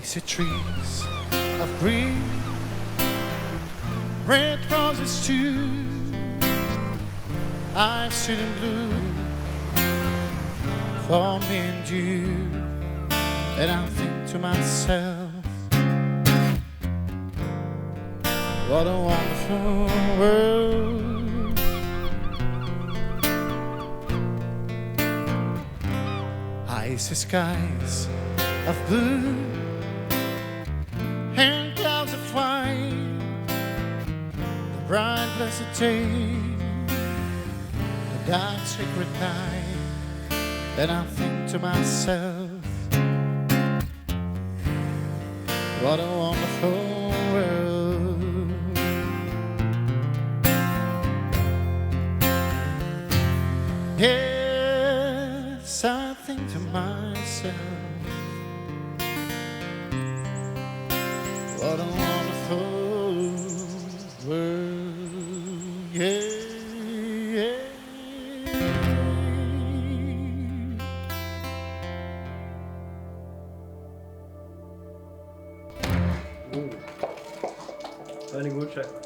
Daisy trees of green, red roses too. I've seen them blue for me and you. And I think to myself, what a wonderful world. Icy skies of blue and clouds of white, the bright blessed day, the dark sacred night. And I think to myself, what a wonderful world. Yes, I think to myself, what a wonderful world. Yeah, yeah. Това не го очаквах.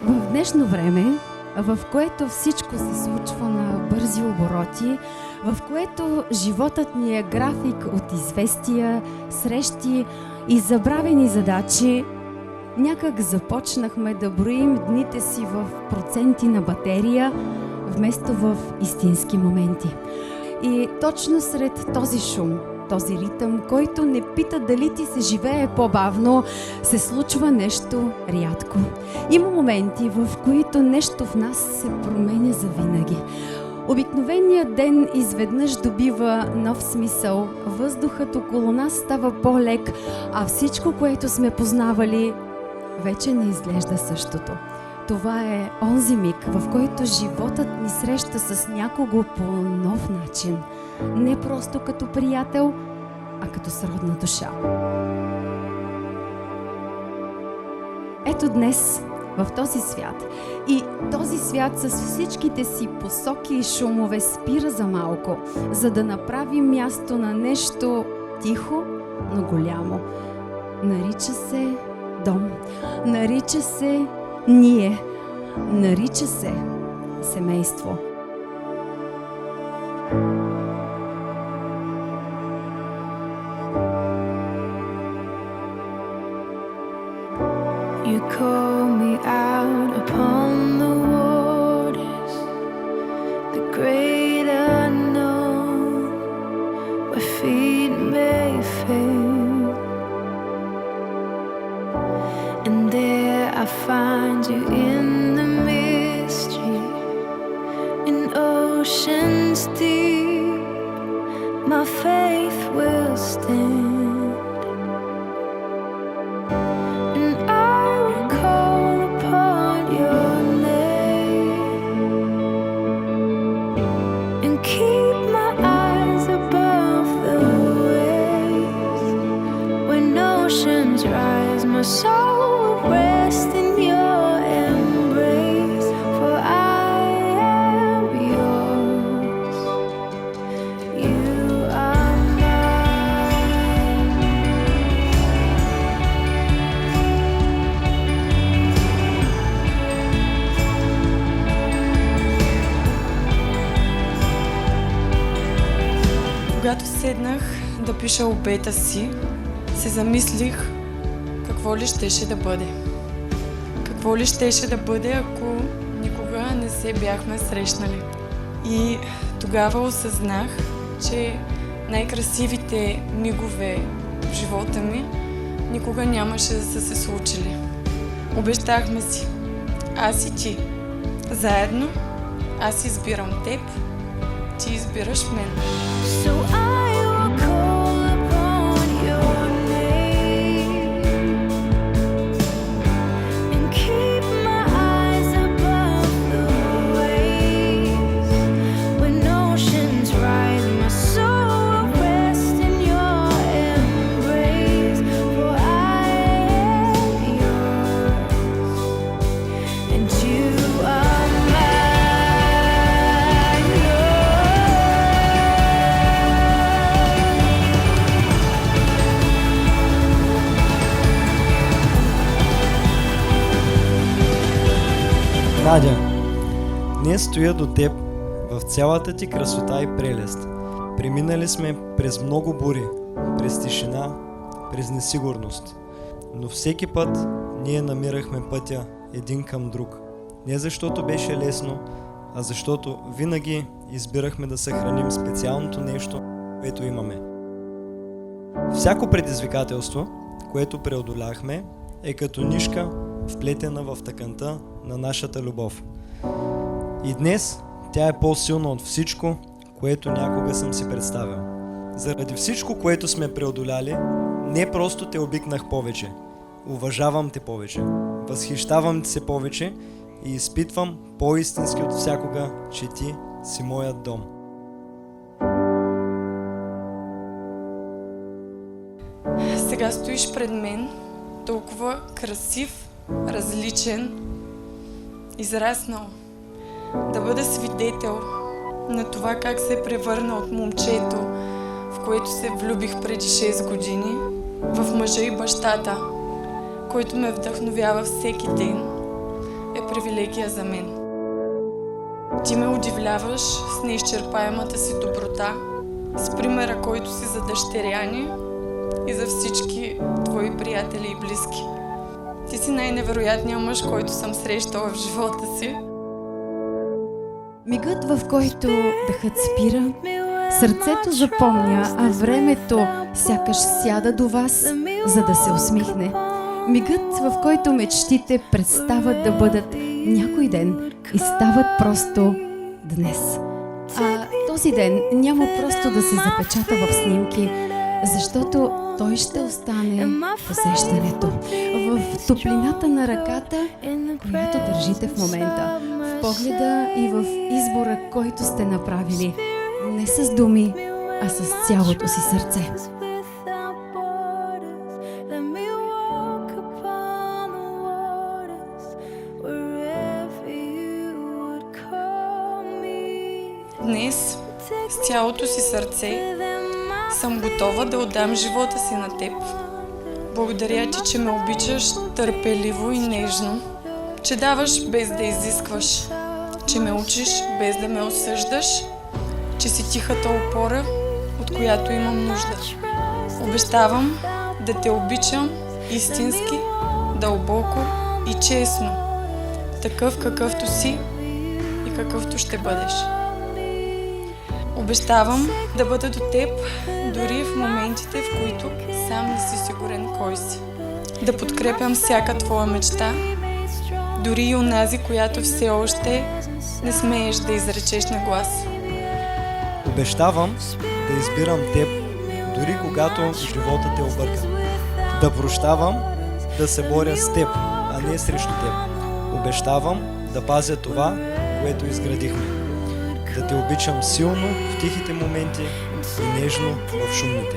В днешно време, в което всичко се случва на бързи обороти, в което животът ни е график от известия, срещи и забравени задачи, някак започнахме да броим дните си в проценти на батерия, вместо в истински моменти. И точно сред този шум, този ритъм, който не пита дали ти се живее по-бавно, се случва нещо рядко. Има моменти, в които нещо в нас се променя завинаги. Обикновеният ден изведнъж добива нов смисъл, въздухът около нас става по-лек, а всичко, което сме познавали, вече не изглежда същото. Това е онзи миг, в който животът ни среща с някого по нов начин. Не просто като приятел, а като сродна душа. Ето днес, в този свят, и този свят с всичките си посоки и шумове спира за малко, за да направи място на нещо тихо, но голямо. Нарича се дом, нарича се ние, нарича се семейство. You call me out upon the waters, the great unknown, where feet may fail. And there I find you in the mystery, in oceans deep, my faith will stand. My soul will rest in your embrace, for I am yours. You are mine. Когато седнах да пиша обета си, се замислих какво ли щеше да бъде. Какво ли щеше да бъде, ако никога не се бяхме срещнали. И тогава осъзнах, че най-красивите мигове в живота ми никога нямаше да са се случили. Обещахме си, аз и ти, заедно, аз избирам теб, ти избираш мен. So I will call upon your name and keep my eyes above the waves. When oceans rise, my soul will rest in your Надя, днес стоя до теб в цялата ти красота и прелест. Преминали сме през много бури, през тишина, през несигурност. Но всеки път ние намирахме пътя един към друг. Не защото беше лесно, а защото винаги избирахме да съхраним специалното нещо, което имаме. Всяко предизвикателство, което преодоляхме, е като нишка, вплетена в тъканта на нашата любов. И днес тя е по-силна от всичко, което някога съм си представил. Заради всичко, което сме преодоляли, не просто те обикнах повече, уважавам те повече, възхищавам се повече и изпитвам по-истински от всякога, че ти си моят дом. Сега стоиш пред мен, толкова красив, различен, израснал. Да бъда свидетел на това как се превърна от момчето, в което се влюбих преди 6 години, в мъжа и бащата, който ме вдъхновява всеки ден, е привилегия за мен. Ти ме удивляваш с неизчерпаемата си доброта, с примера, който си за дъщеря ни и за всички твои приятели и близки. Ти си най-невероятният мъж, който съм срещала в живота си. Мигът, в който дъхът спира, сърцето запомня, а времето сякаш сяда до вас, за да се усмихне. Мигът, в който мечтите престават да бъдат някой ден и стават просто днес. А този ден няма просто да се запечата в снимки, защото той ще остане в усещането, в топлината на ръката, която държите в момента, в погледа и в избора, който сте направили, не с думи, а с цялото си сърце. Днес, с цялото си сърце, съм готова да отдам живота си на теб. Благодаря ти, че ме обичаш търпеливо и нежно, че даваш без да изискваш, че ме учиш без да ме осъждаш, че си тихата опора, от която имам нужда. Обещавам да те обичам истински, дълбоко и честно, такъв какъвто си и какъвто ще бъдеш. Обещавам да бъда до теб дори в моментите, в които сам не си сигурен кой си. Да подкрепям всяка твоя мечта, дори и онази, която все още не смееш да изречеш на глас. Обещавам да избирам теб, дори когато живота те обърка. Да прощавам, да се боря с теб, а не срещу теб. Обещавам да пазя това, което изградихме. Да те обичам силно в тихите моменти и нежно в шумните.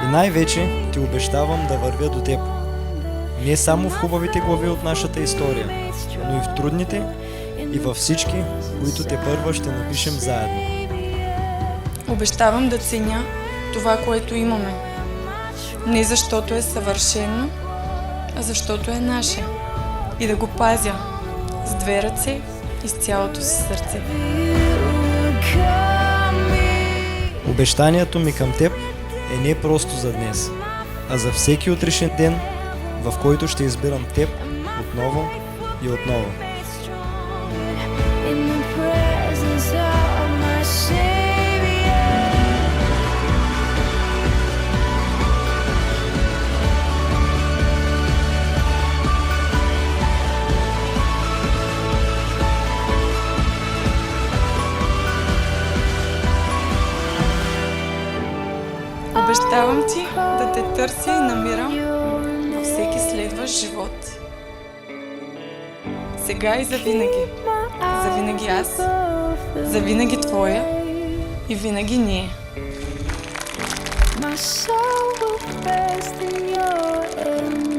И най-вече ти обещавам да вървя до теб. Не само в хубавите глави от нашата история, но и в трудните и във всички, които тепърва ще напишем заедно. Обещавам да ценя това, което имаме. Не защото е съвършено, а защото е наше. И да го пазя с 2 ръце и с цялото си сърце. Обещанието ми към теб е не просто за днес, а за всеки утрешен ден, в който ще избирам теб отново и отново. Обещавам ти да те търся и намирам във всеки следващ живот. Сега и завинаги. Завинаги аз, завинаги твоя и винаги ние. My soul will rest in your embrace.